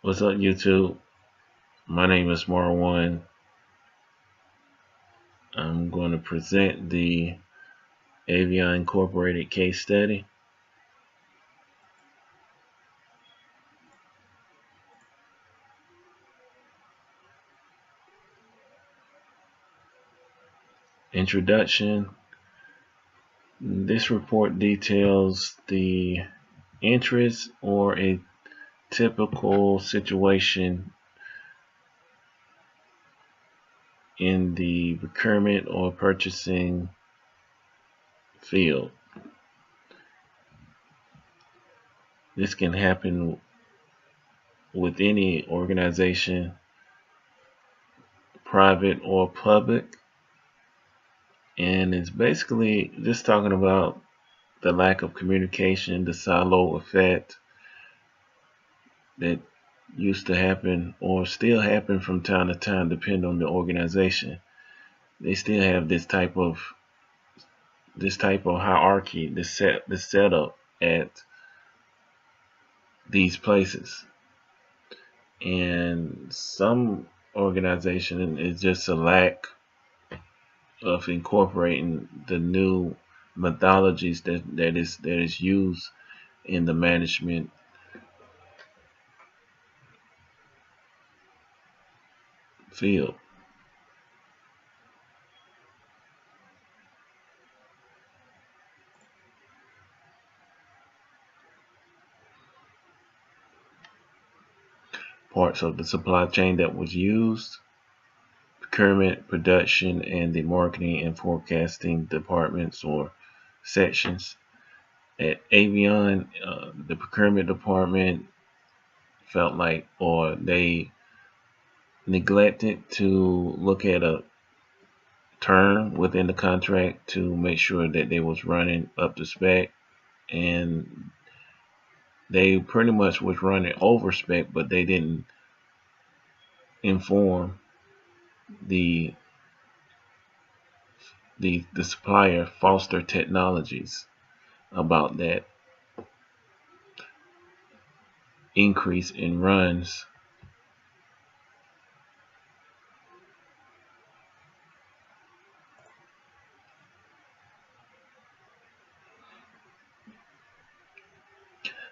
What's up, YouTube? My name is Marwan. I'm going to present the Avion Incorporated case study. Introduction. This report details the interest or a typical situation in the procurement or purchasing field. This can happen with any organization, private or public, and it's basically just talking about the lack of communication, the silo effect that used to happen or still happen from time to time, depending on the organization. They still have this type of hierarchy, the setup at these places. And some organization is just a lack of incorporating the new methodologies that is used in the management field. Parts of the supply chain that was used: procurement, production, and the marketing and forecasting departments or sections. At Avion, the procurement department felt like, or they neglected to look at a term within the contract to make sure that they was running up to spec, and they pretty much was running over spec, but they didn't inform the the supplier, Foster Technologies, about that increase in runs.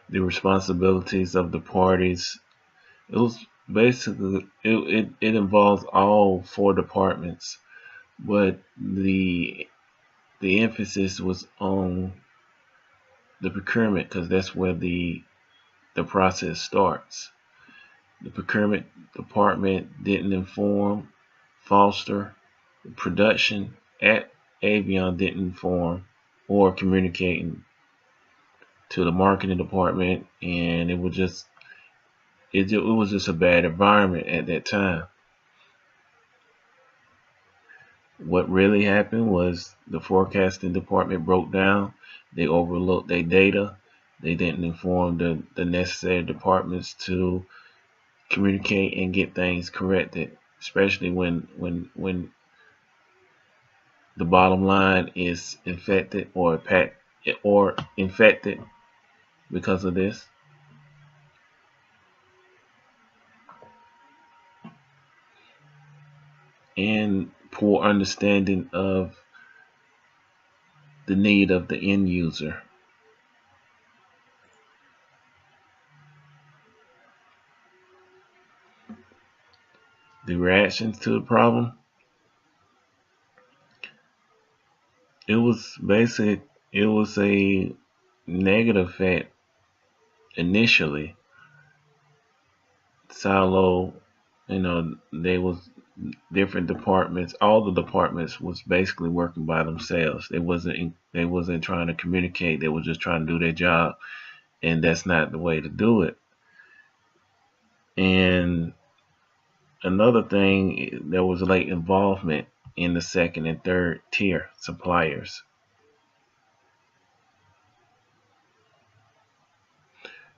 The responsibilities of the parties. It was basically it involves all four departments, but the emphasis was on the procurement because that's where the process starts. The procurement department didn't inform Foster. Production at Avion didn't inform or communicating to the marketing department, and it was just a bad environment at that time. What really happened was the forecasting department broke down. They overlooked their data. They didn't inform the necessary departments to communicate and get things corrected, especially when the bottom line is infected or infected because of this. And poor understanding of the need of the end user. The reactions to the problem, it was a negative effect initially. Silo, they was different departments. All the departments was basically working by themselves. They wasn't trying to communicate. They were just trying to do their job, and that's not the way to do it. And another thing, there was late involvement in the second and third tier suppliers.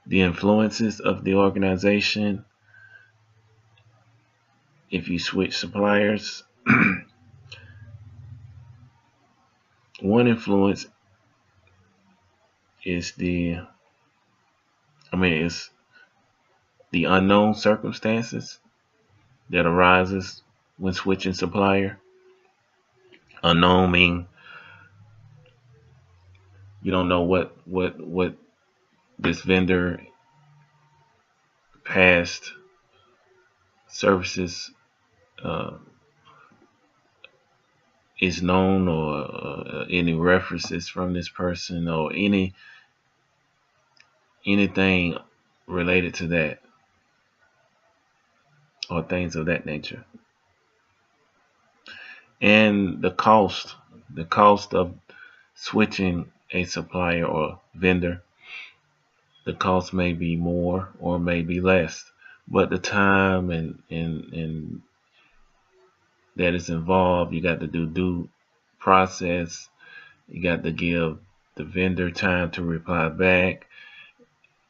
The influences of the organization: if you switch suppliers, one influence is is the unknown circumstances that arises when switching supplier. Unknown mean you don't know what this vendor past services uh, is known, or any references from this person, or anything related to that, or things of that nature. And the cost of switching a supplier or vendor, the cost may be more or may be less, but the time and that is involved, you got to do due process, you got to give the vendor time to reply back.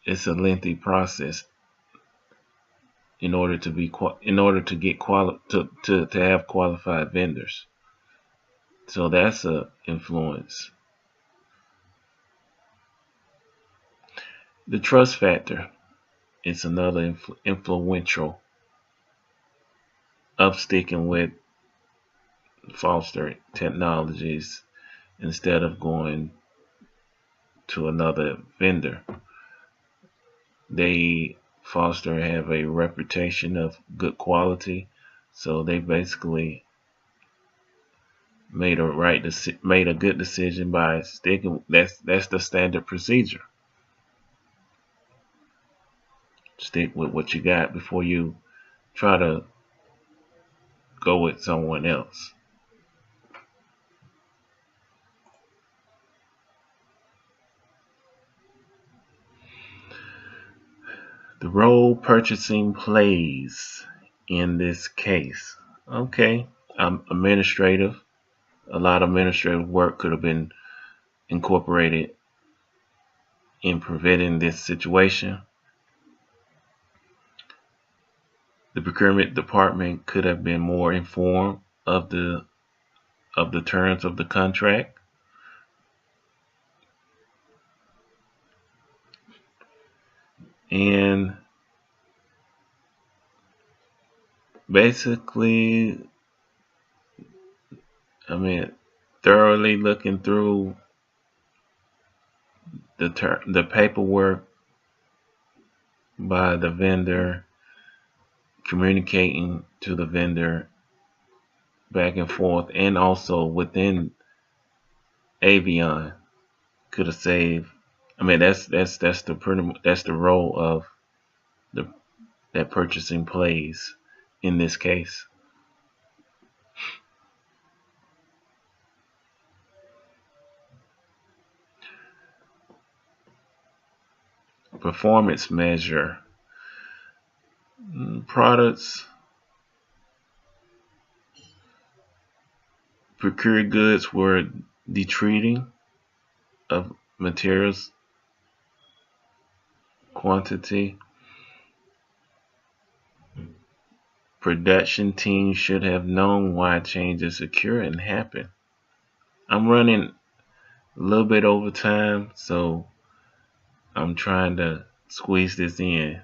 It's a lengthy process in order to be in order to get to have qualified vendors. So that's a influence. The trust factor is another influential of sticking with Foster Technologies instead of going to another vendor. They Foster have a reputation of good quality, so they basically made a good decision by sticking. That's the standard procedure. Stick with what you got before you try to go with someone else. The role purchasing plays in this case. Okay, administrative. A lot of administrative work could have been incorporated in preventing this situation. The procurement department could have been more informed of the terms of the contract. And basically, thoroughly looking through the paperwork by the vendor, communicating to the vendor back and forth, and also within Avion could have saved. That's the role of that purchasing plays in this case. Performance measure. Products, procured goods were the treating of materials quantity. Production team should have known why changes occur and happen. I'm running a little bit over time, so I'm trying to squeeze this in.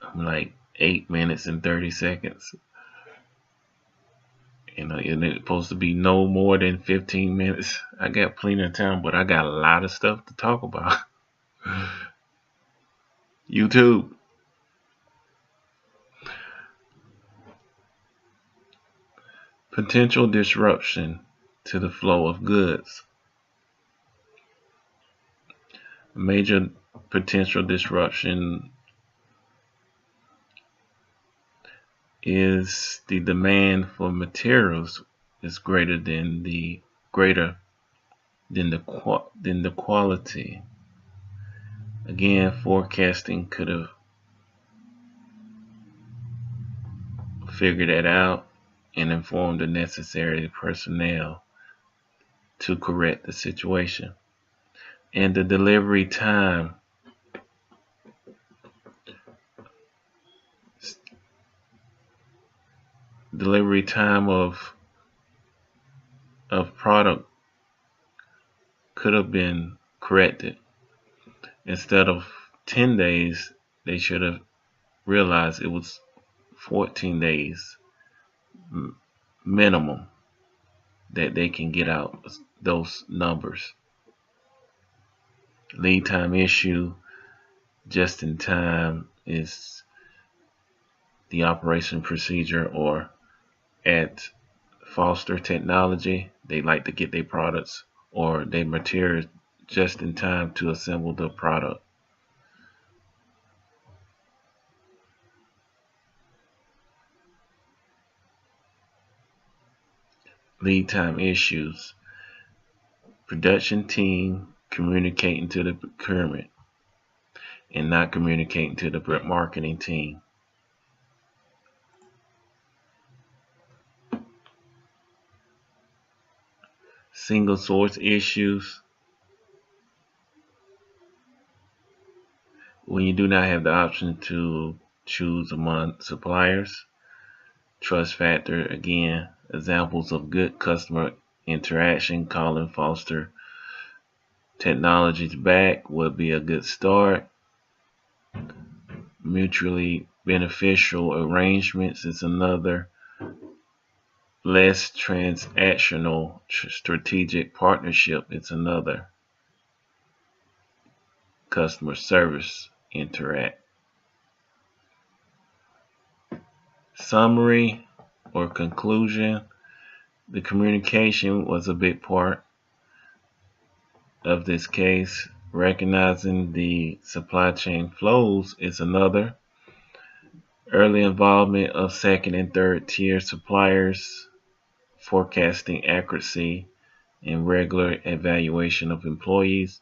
I'm like 8 minutes and 30 seconds. And it's supposed to be no more than 15 minutes. I got plenty of time, but I got a lot of stuff to talk about. YouTube. Potential disruption to the flow of goods. A major potential disruption is the demand for materials is greater than the quality. Again, forecasting could have figured that out and informed the necessary personnel to correct the situation. And the delivery time of product could have been corrected. Instead of 10 days, they should have realized it was 14 days minimum that they can get out those numbers. Lead time issue, just in time is the operation procedure, or at Foster Technology, they like to get their products or their materials just in time to assemble the product. Lead time issues, production team communicating to the procurement and not communicating to the marketing team. Single source issues, when you do not have the option to choose among suppliers. Trust factor, again, examples of good customer interaction. Calling Foster Technologies back would be a good start. Mutually beneficial arrangements is another. Less transactional strategic partnership is another. Customer service interact. Summary or conclusion, the communication was a big part of this case. Recognizing the supply chain flows is another. Early involvement of second and third tier suppliers, forecasting accuracy, and regular evaluation of employees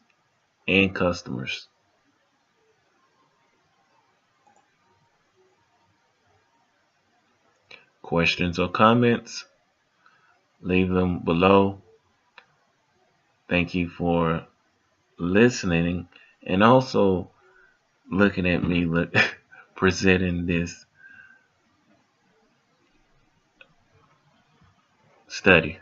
and customers. Questions or comments? Leave them below. Thank you for listening and also looking at me presenting this study.